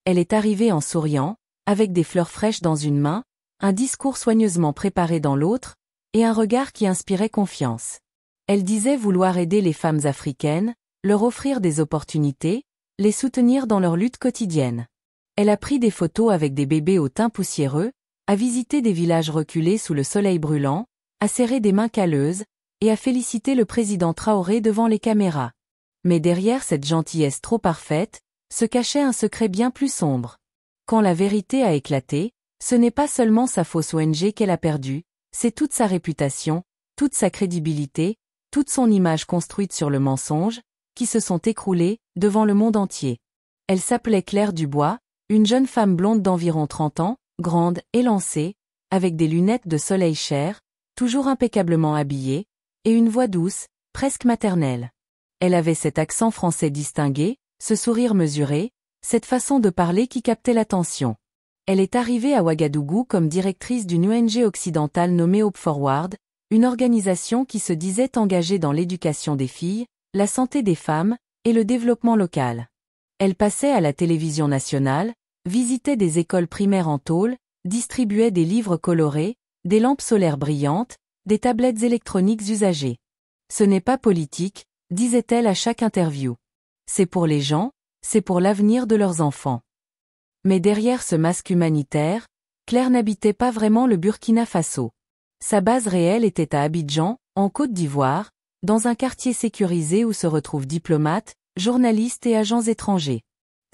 Elle est arrivée en souriant, avec des fleurs fraîches dans une main, un discours soigneusement préparé dans l'autre, et un regard qui inspirait confiance. Elle disait vouloir aider les femmes africaines, leur offrir des opportunités, les soutenir dans leur lutte quotidienne. Elle a pris des photos avec des bébés au teint poussiéreux, a visité des villages reculés sous le soleil brûlant, a serré des mains calleuses, et a félicité le président Traoré devant les caméras. Mais derrière cette gentillesse trop parfaite, se cachait un secret bien plus sombre. Quand la vérité a éclaté, ce n'est pas seulement sa fausse ONG qu'elle a perdue, c'est toute sa réputation, toute sa crédibilité, toute son image construite sur le mensonge, qui se sont écroulées, devant le monde entier. Elle s'appelait Claire Dubois, une jeune femme blonde d'environ 30 ans, grande, élancée, avec des lunettes de soleil chair, toujours impeccablement habillée, et une voix douce, presque maternelle. Elle avait cet accent français distingué, ce sourire mesuré, cette façon de parler qui captait l'attention. Elle est arrivée à Ouagadougou comme directrice d'une ONG occidentale nommée Hope Forward, une organisation qui se disait engagée dans l'éducation des filles, la santé des femmes, et le développement local. Elle passait à la télévision nationale, visitait des écoles primaires en tôle, distribuait des livres colorés, des lampes solaires brillantes, des tablettes électroniques usagées. Ce n'est pas politique, disait-elle à chaque interview. C'est pour les gens, c'est pour l'avenir de leurs enfants. Mais derrière ce masque humanitaire, Claire n'habitait pas vraiment le Burkina Faso. Sa base réelle était à Abidjan, en Côte d'Ivoire, dans un quartier sécurisé où se retrouvent diplomates, journalistes et agents étrangers.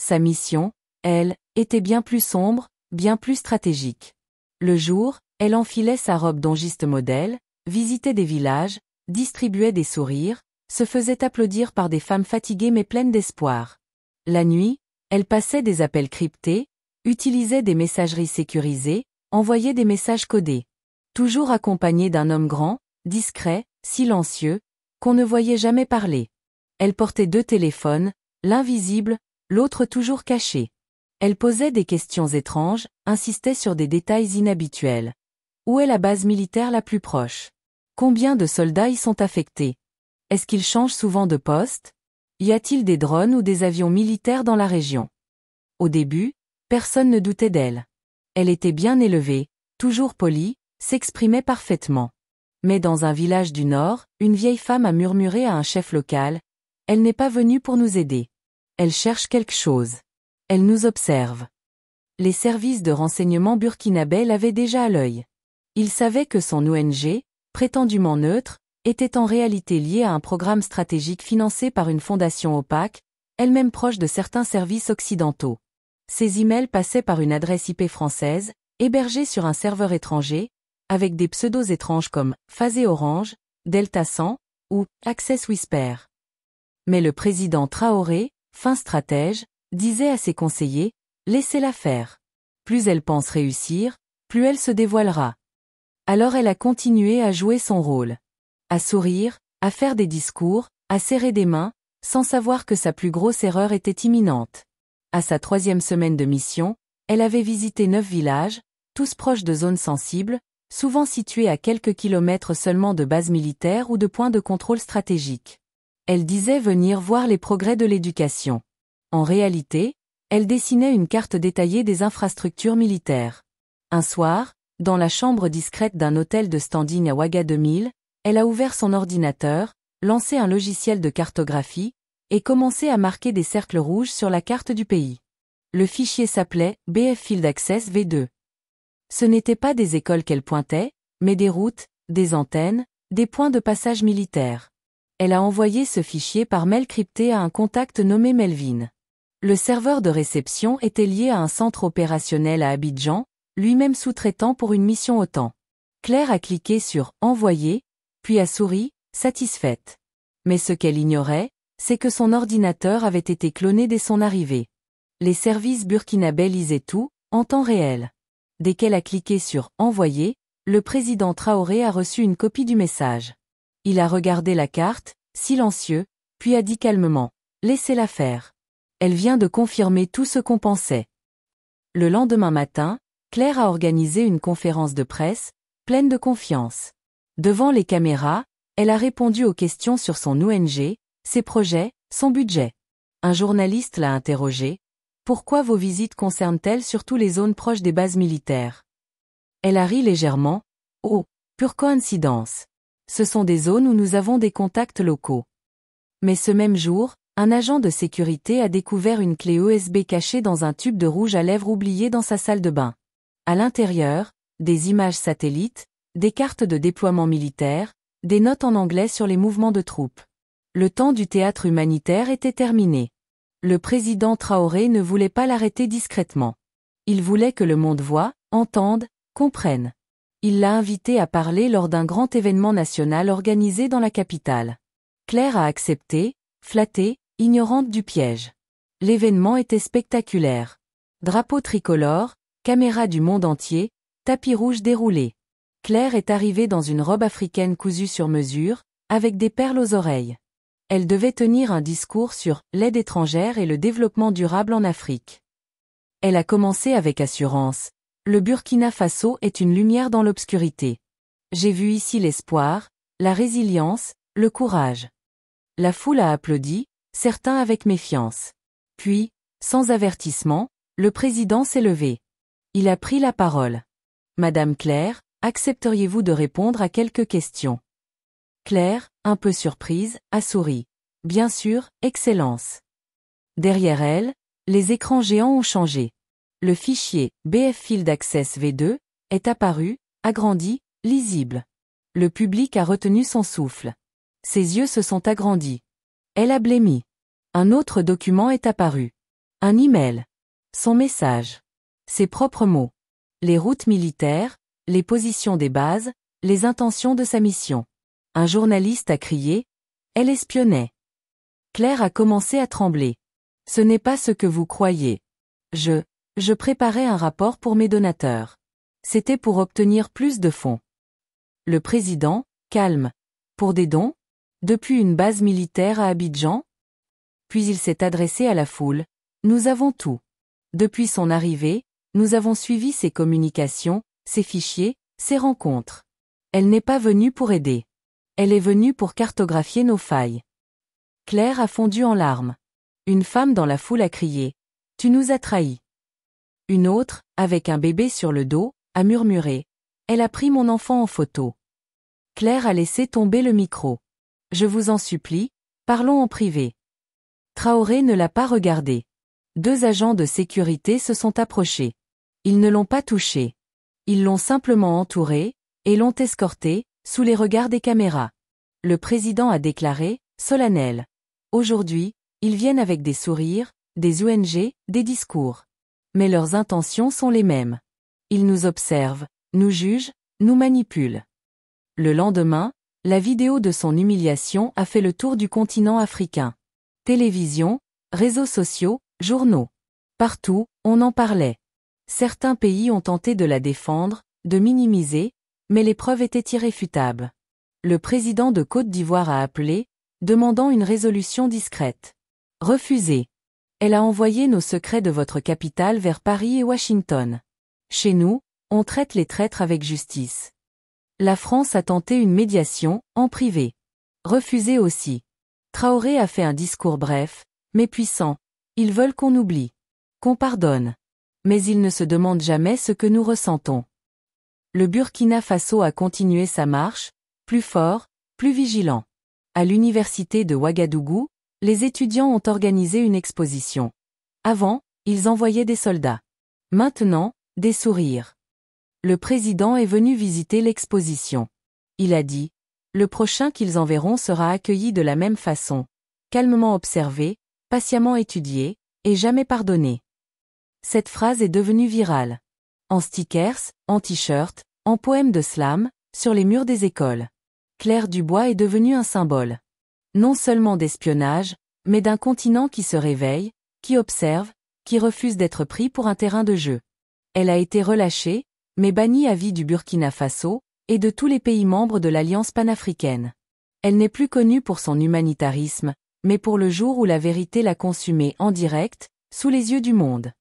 Sa mission, elle, était bien plus sombre, bien plus stratégique. Le jour, elle enfilait sa robe d'ongiste modèle, visitait des villages, distribuait des sourires, se faisait applaudir par des femmes fatiguées mais pleines d'espoir. La nuit, elle passait des appels cryptés, utilisait des messageries sécurisées, envoyait des messages codés. Toujours accompagnée d'un homme grand, discret, silencieux, qu'on ne voyait jamais parler. Elle portait 2 téléphones, l'un visible, l'autre toujours caché. Elle posait des questions étranges, insistait sur des détails inhabituels. Où est la base militaire la plus proche? Combien de soldats y sont affectés? Est-ce qu'ils changent souvent de poste? Y a-t-il des drones ou des avions militaires dans la région? Au début, personne ne doutait d'elle. Elle était bien élevée, toujours polie, s'exprimait parfaitement. Mais dans un village du Nord, une vieille femme a murmuré à un chef local, « Elle n'est pas venue pour nous aider. Elle cherche quelque chose. Elle nous observe. » Les services de renseignement burkinabés l'avaient déjà à l'œil. Ils savaient que son ONG, prétendument neutre, était en réalité liée à un programme stratégique financé par une fondation opaque, elle-même proche de certains services occidentaux. Ces emails passaient par une adresse IP française, hébergée sur un serveur étranger, avec des pseudos étranges comme Phasé Orange, Delta 100 ou Access Whisper. Mais le président Traoré, fin stratège, disait à ses conseillers, laissez-la faire. Plus elle pense réussir, plus elle se dévoilera. Alors elle a continué à jouer son rôle. À sourire, à faire des discours, à serrer des mains, sans savoir que sa plus grosse erreur était imminente. À sa 3e semaine de mission, elle avait visité 9 villages, tous proches de zones sensibles, souvent situés à quelques kilomètres seulement de bases militaires ou de points de contrôle stratégiques. Elle disait venir voir les progrès de l'éducation. En réalité, elle dessinait une carte détaillée des infrastructures militaires. Un soir, dans la chambre discrète d'un hôtel de standing à Ouagadougou, elle a ouvert son ordinateur, lancé un logiciel de cartographie, et commencé à marquer des cercles rouges sur la carte du pays. Le fichier s'appelait BF Field Access V2. Ce n'étaient pas des écoles qu'elle pointait, mais des routes, des antennes, des points de passage militaires. Elle a envoyé ce fichier par mail crypté à un contact nommé Melvin. Le serveur de réception était lié à un centre opérationnel à Abidjan, lui-même sous-traitant pour une mission OTAN. Claire a cliqué sur « Envoyer », puis a souri, satisfaite. Mais ce qu'elle ignorait, c'est que son ordinateur avait été cloné dès son arrivée. Les services burkinabés lisaient tout, en temps réel. Dès qu'elle a cliqué sur « Envoyer », le président Traoré a reçu une copie du message. Il a regardé la carte, silencieux, puis a dit calmement « Laissez-la faire. Elle vient de confirmer tout ce qu'on pensait. » Le lendemain matin, Claire a organisé une conférence de presse, pleine de confiance. Devant les caméras, elle a répondu aux questions sur son ONG, ses projets, son budget. Un journaliste l'a interrogée. Pourquoi vos visites concernent-elles surtout les zones proches des bases militaires? Elle a ri légèrement. Oh, pure coïncidence. Ce sont des zones où nous avons des contacts locaux. Mais ce même jour, un agent de sécurité a découvert une clé USB cachée dans un tube de rouge à lèvres oublié dans sa salle de bain. À l'intérieur, des images satellites, des cartes de déploiement militaire, des notes en anglais sur les mouvements de troupes. Le temps du théâtre humanitaire était terminé. Le président Traoré ne voulait pas l'arrêter discrètement. Il voulait que le monde voie, entende, comprenne. Il l'a invité à parler lors d'un grand événement national organisé dans la capitale. Claire a accepté, flattée, ignorante du piège. L'événement était spectaculaire. Drapeau tricolore, caméras du monde entier, tapis rouge déroulé. Claire est arrivée dans une robe africaine cousue sur mesure, avec des perles aux oreilles. Elle devait tenir un discours sur l'aide étrangère et le développement durable en Afrique. Elle a commencé avec assurance. Le Burkina Faso est une lumière dans l'obscurité. J'ai vu ici l'espoir, la résilience, le courage. La foule a applaudi, certains avec méfiance. Puis, sans avertissement, le président s'est levé. Il a pris la parole. Madame Claire, accepteriez-vous de répondre à quelques questions? Claire, un peu surprise, a souri. Bien sûr, Excellence. Derrière elle, les écrans géants ont changé. Le fichier BF Field Access V2 est apparu, agrandi, lisible. Le public a retenu son souffle. Ses yeux se sont agrandis. Elle a blêmi. Un autre document est apparu. Un email. Son message. Ses propres mots. Les routes militaires, les positions des bases, les intentions de sa mission. Un journaliste a crié « Elle espionnait ». Claire a commencé à trembler. « Ce n'est pas ce que vous croyez. Je préparais un rapport pour mes donateurs. C'était pour obtenir plus de fonds. » Le président, calme. « Pour des dons? Depuis une base militaire à Abidjan? » Puis il s'est adressé à la foule. « Nous avons tout. Depuis son arrivée, nous avons suivi ses communications, ses fichiers, ses rencontres. Elle n'est pas venue pour aider. Elle est venue pour cartographier nos failles. » Claire a fondu en larmes. Une femme dans la foule a crié « Tu nous as trahis. » Une autre, avec un bébé sur le dos, a murmuré « Elle a pris mon enfant en photo. » Claire a laissé tomber le micro. « Je vous en supplie, parlons en privé. » Traoré ne l'a pas regardé. 2 agents de sécurité se sont approchés. Ils ne l'ont pas touché. Ils l'ont simplement entouré, et l'ont escorté, sous les regards des caméras. Le président a déclaré, solennel. Aujourd'hui, ils viennent avec des sourires, des ONG, des discours. Mais leurs intentions sont les mêmes. Ils nous observent, nous jugent, nous manipulent. Le lendemain, la vidéo de son humiliation a fait le tour du continent africain. Télévision, réseaux sociaux, journaux. Partout, on en parlait. Certains pays ont tenté de la défendre, de minimiser, mais les preuves étaient irréfutables. Le président de Côte d'Ivoire a appelé, demandant une résolution discrète. Refusé. Elle a envoyé nos secrets de votre capitale vers Paris et Washington. Chez nous, on traite les traîtres avec justice. La France a tenté une médiation, en privé. Refusé aussi. Traoré a fait un discours bref, mais puissant. Ils veulent qu'on oublie. Qu'on pardonne. Mais ils ne se demandent jamais ce que nous ressentons. Le Burkina Faso a continué sa marche, plus fort, plus vigilant. À l'université de Ouagadougou, les étudiants ont organisé une exposition. Avant, ils envoyaient des soldats. Maintenant, des sourires. Le président est venu visiter l'exposition. Il a dit, le prochain qu'ils enverront sera accueilli de la même façon, calmement observé, patiemment étudié, et jamais pardonné. Cette phrase est devenue virale. En stickers, en t-shirts, en poèmes de slam, sur les murs des écoles. Claire Dubois est devenue un symbole. Non seulement d'espionnage, mais d'un continent qui se réveille, qui observe, qui refuse d'être pris pour un terrain de jeu. Elle a été relâchée, mais bannie à vie du Burkina Faso, et de tous les pays membres de l'Alliance panafricaine. Elle n'est plus connue pour son humanitarisme, mais pour le jour où la vérité l'a consumée en direct, sous les yeux du monde.